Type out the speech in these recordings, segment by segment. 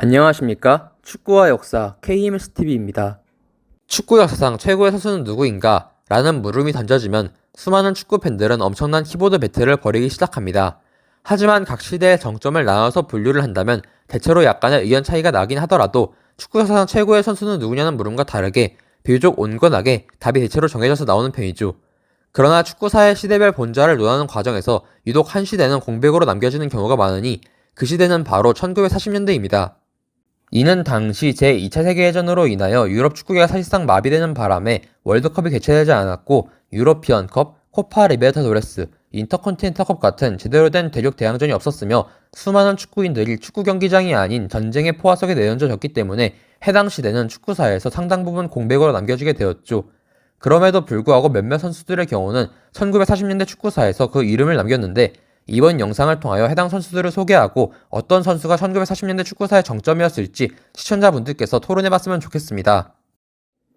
안녕하십니까? 축구와 역사 KMSTV입니다. 축구 역사상 최고의 선수는 누구인가? 라는 물음이 던져지면 수많은 축구 팬들은 엄청난 키보드 배틀을 벌이기 시작합니다. 하지만 각 시대의 정점을 나눠서 분류를 한다면 대체로 약간의 의견 차이가 나긴 하더라도 축구 역사상 최고의 선수는 누구냐는 물음과 다르게 비교적 온건하게 답이 대체로 정해져서 나오는 편이죠. 그러나 축구사의 시대별 본자를 논하는 과정에서 유독 한 시대는 공백으로 남겨지는 경우가 많으니 그 시대는 바로 1940년대입니다. 이는 당시 제2차 세계대전으로 인하여 유럽 축구계가 사실상 마비되는 바람에 월드컵이 개최되지 않았고 유러피언컵, 코파 리베르타도레스, 인터컨티넨탈컵 같은 제대로 된 대륙 대항전이 없었으며 수많은 축구인들이 축구 경기장이 아닌 전쟁의 포화 속에 내던져졌기 때문에 해당 시대는 축구사에서 상당 부분 공백으로 남겨지게 되었죠. 그럼에도 불구하고 몇몇 선수들의 경우는 1940년대 축구사에서 그 이름을 남겼는데 이번 영상을 통하여 해당 선수들을 소개하고 어떤 선수가 1940년대 축구사의 정점이었을지 시청자분들께서 토론해봤으면 좋겠습니다.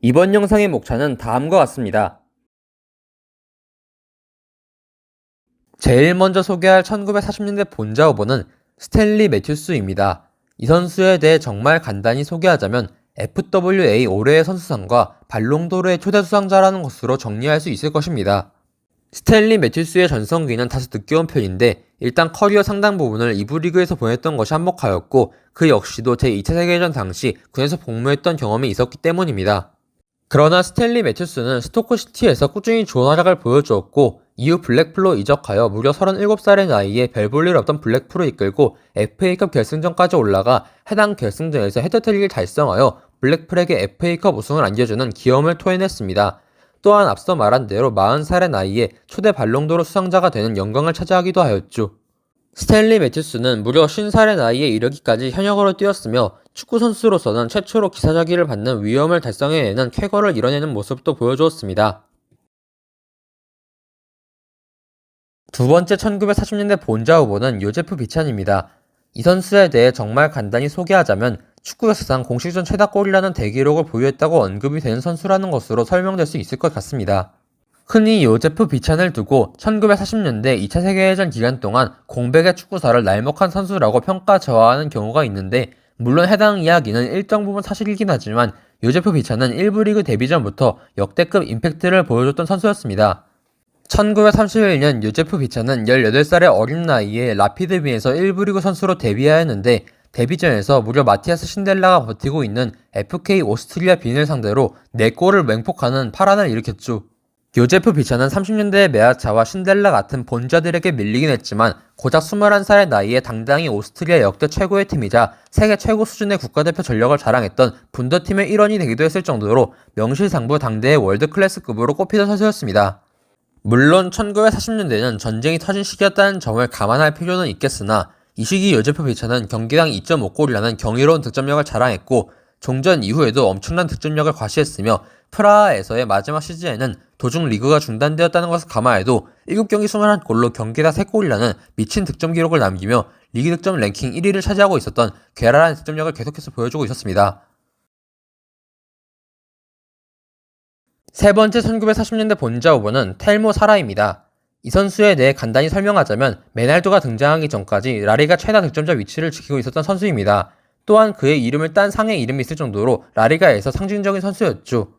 이번 영상의 목차는 다음과 같습니다. 제일 먼저 소개할 1940년대 본자 후보는 스탠리 매튜스입니다. 이 선수에 대해 정말 간단히 소개하자면 FWA 올해의 선수상과 발롱도르의 초대 수상자라는 것으로 정리할 수 있을 것입니다. 스탠리 매튜스의 전성기는 다소 늦게 온 편인데 일단 커리어 상당 부분을 2부 리그에서 보냈던 것이 한몫하였고 그 역시도 제2차 세계대전 당시 군에서 복무했던 경험이 있었기 때문입니다. 그러나 스탠리 매튜스는 스토크시티에서 꾸준히 좋은 활약을 보여주었고 이후 블랙풀로 이적하여 무려 37살의 나이에 별 볼 일 없던 블랙풀을 이끌고 FA컵 결승전까지 올라가 해당 결승전에서 헤드트릭을 달성하여 블랙풀에게 FA컵 우승을 안겨주는 기염을 토해냈습니다. 또한 앞서 말한 대로 40살의 나이에 초대 발롱도르 수상자가 되는 영광을 차지하기도 하였죠. 스탠리 매튜스는 무려 50살의 나이에 이르기까지 현역으로 뛰었으며 축구선수로서는 최초로 기사자기를 받는 위엄을 달성해내는 쾌거를 이뤄내는 모습도 보여주었습니다. 두 번째 1940년대 본자 후보는 요제프 비찬입니다. 이 선수에 대해 정말 간단히 소개하자면 축구 역사상 공식전 최다골이라는 대기록을 보유했다고 언급이 되는 선수라는 것으로 설명될 수 있을 것 같습니다. 흔히 요제프 비찬을 두고 1940년대 2차 세계대전 기간 동안 공백의 축구사를 날먹한 선수라고 평가저하하는 경우가 있는데 물론 해당 이야기는 일정 부분 사실이긴 하지만 요제프 비찬은 1부 리그 데뷔 전부터 역대급 임팩트를 보여줬던 선수였습니다. 1931년 요제프 비찬은 18살의 어린 나이에 라피드 빈에서 1부 리그 선수로 데뷔하였는데 데뷔전에서 무려 마티아스 신델라가 버티고 있는 FK 오스트리아 빈을 상대로 4골을 맹폭하는 파란을 일으켰죠. 요제프 비찬은 30년대의 메아차와 신델라 같은 본자들에게 밀리긴 했지만 고작 21살의 나이에 당당히 오스트리아 역대 최고의 팀이자 세계 최고 수준의 국가대표 전력을 자랑했던 분더팀의 일원이 되기도 했을 정도로 명실상부 당대의 월드클래스급으로 꼽히던 선수였습니다. 물론 1940년대는 전쟁이 터진 시기였다는 점을 감안할 필요는 있겠으나 이 시기 요제프 비찬은 경기당 2.5골이라는 경이로운 득점력을 자랑했고 종전 이후에도 엄청난 득점력을 과시했으며 프라하에서의 마지막 시즌에는 도중 리그가 중단되었다는 것을 감안해도 7경기 21골로 경기당 3골이라는 미친 득점 기록을 남기며 리그 득점 랭킹 1위를 차지하고 있었던 괴랄한 득점력을 계속해서 보여주고 있었습니다. 세 번째 1940년대 본자 후보는 텔모 사라입니다. 이 선수에 대해 간단히 설명하자면 메날도가 등장하기 전까지 라리가 최다 득점자 위치를 지키고 있었던 선수입니다. 또한 그의 이름을 딴 상의 이름이 있을 정도로 라리가에서 상징적인 선수였죠.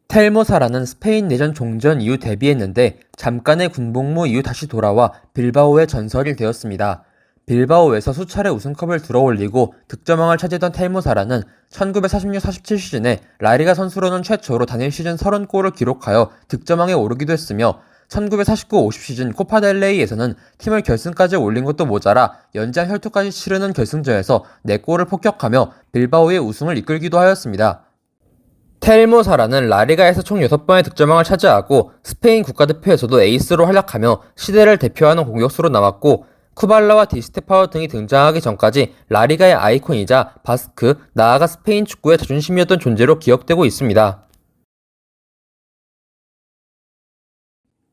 텔모 사라는 스페인 내전 종전 이후 데뷔했는데 잠깐의 군복무 이후 다시 돌아와 빌바오의 전설이 되었습니다. 빌바오에서 수차례 우승컵을 들어올리고 득점왕을 차지했던 텔모 사라는 1946-47 시즌에 라리가 선수로는 최초로 단일 시즌 30골을 기록하여 득점왕에 오르기도 했으며 1949-50 시즌 코파델레이에서는 팀을 결승까지 올린 것도 모자라 연장 혈투까지 치르는 결승전에서 4골을 폭격하며 빌바오의 우승을 이끌기도 하였습니다. 텔모 사라는 라리가에서 총 6번의 득점왕을 차지하고 스페인 국가대표에서도 에이스로 활약하며 시대를 대표하는 공격수로 남았고 쿠발라와 디스테파오 등이 등장하기 전까지 라리가의 아이콘이자 바스크, 나아가 스페인 축구의 자존심이었던 존재로 기억되고 있습니다.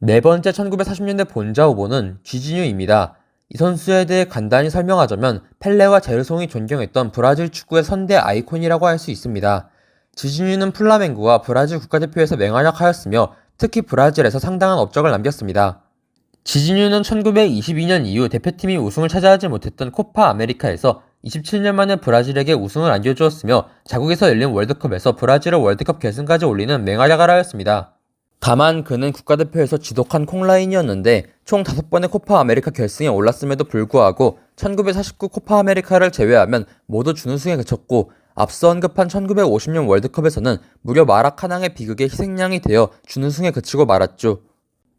네 번째 1940년대 본자 후보는 쥐지뉴입니다. 이 선수에 대해 간단히 설명하자면 펠레와 제르송이 존경했던 브라질 축구의 선대 아이콘이라고 할 수 있습니다. 쥐지뉴는 플라멩고와 브라질 국가대표에서 맹활약하였으며 특히 브라질에서 상당한 업적을 남겼습니다. 지지뉴는 1922년 이후 대표팀이 우승을 차지하지 못했던 코파 아메리카에서 27년 만에 브라질에게 우승을 안겨주었으며 자국에서 열린 월드컵에서 브라질을 월드컵 결승까지 올리는 맹활약을 하였습니다. 다만 그는 국가대표에서 지독한 콩라인이었는데 총 5번의 코파 아메리카 결승에 올랐음에도 불구하고 1949 코파 아메리카를 제외하면 모두 준우승에 그쳤고 앞서 언급한 1950년 월드컵에서는 무려 마라카낭의 비극의 희생양이 되어 준우승에 그치고 말았죠.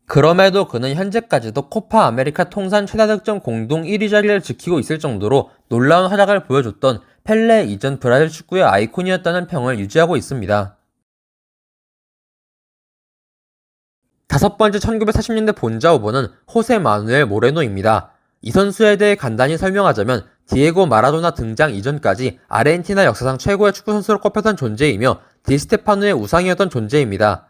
그럼에도 그는 현재까지도 코파 아메리카 통산 최다 득점 공동 1위 자리를 지키고 있을 정도로 놀라운 활약을 보여줬던 펠레 이전 브라질 축구의 아이콘이었다는 평을 유지하고 있습니다. 5번째 1940년대 본자 후보는 호세 마누엘 모레노입니다. 이 선수에 대해 간단히 설명하자면 디에고 마라도나 등장 이전까지 아르헨티나 역사상 최고의 축구 선수로 꼽혔던 존재이며 디스테파노의 우상이었던 존재입니다.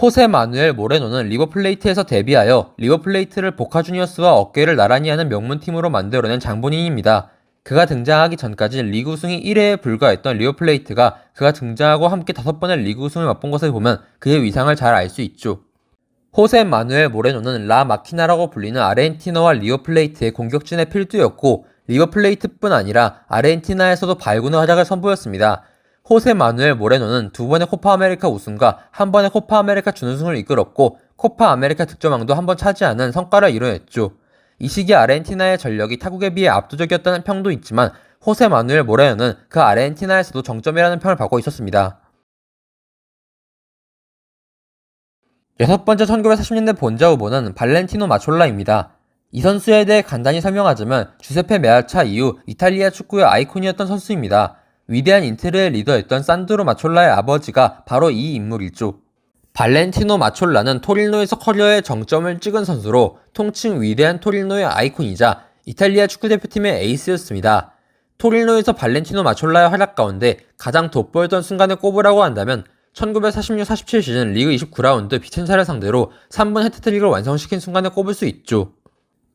호세 마누엘 모레노는 리버플레이트에서 데뷔하여 리버플레이트를 보카 주니어스와 어깨를 나란히 하는 명문팀으로 만들어낸 장본인입니다. 그가 등장하기 전까지 리그 우승이 1회에 불과했던 리버플레이트가 그가 등장하고 함께 5번의 리그 우승을 맛본 것을 보면 그의 위상을 잘 알 수 있죠. 호세 마누엘 모레노는 라 마키나라고 불리는 아르헨티나와 리버플레이트의 공격진의 필두였고 리버플레이트뿐 아니라 아르헨티나에서도 발군의 활약을 선보였습니다. 호세 마누엘 모레노는 2번의 코파 아메리카 우승과 1번의 코파 아메리카 준우승을 이끌었고 코파 아메리카 득점왕도 1번 차지하는 성과를 이뤄냈죠. 이 시기 아르헨티나의 전력이 타국에 비해 압도적이었다는 평도 있지만 호세 마누엘 모레노는 그 아르헨티나에서도 정점이라는 평을 받고 있었습니다. 6번째 1940년대 본자 후보는 발렌티노 마촐라입니다. 이 선수에 대해 간단히 설명하자면 주세페 메아차 이후 이탈리아 축구의 아이콘이었던 선수입니다. 위대한 인테르의 리더였던 산드로 마촐라의 아버지가 바로 이 인물이죠. 발렌티노 마촐라는 토리노에서 커리어의 정점을 찍은 선수로 통칭 위대한 토리노의 아이콘이자 이탈리아 축구대표팀의 에이스였습니다. 토리노에서 발렌티노 마촐라의 활약 가운데 가장 돋보였던 순간을 꼽으라고 한다면 1946-47 시즌 리그 29라운드 비첸사를 상대로 3번 해트트릭을 완성시킨 순간을 꼽을 수 있죠.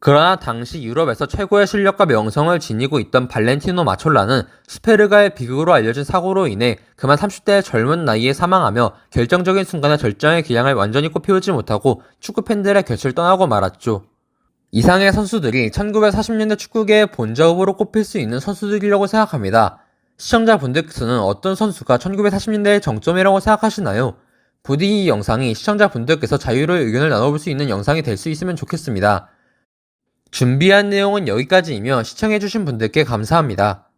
그러나 당시 유럽에서 최고의 실력과 명성을 지니고 있던 발렌티노 마촐라는 스페르가의 비극으로 알려진 사고로 인해 그만 30대의 젊은 나이에 사망하며 결정적인 순간에 절정의 기량을 완전히 꽃피우지 못하고 축구팬들의 곁을 떠나고 말았죠. 이상의 선수들이 1940년대 축구계의 본자 후보로 꼽힐 수 있는 선수들이라고 생각합니다. 시청자분들께서는 어떤 선수가 1940년대의 정점이라고 생각하시나요? 부디 이 영상이 시청자분들께서 자유로이 의견을 나눠볼 수 있는 영상이 될 수 있으면 좋겠습니다. 준비한 내용은 여기까지이며 시청해주신 분들께 감사합니다.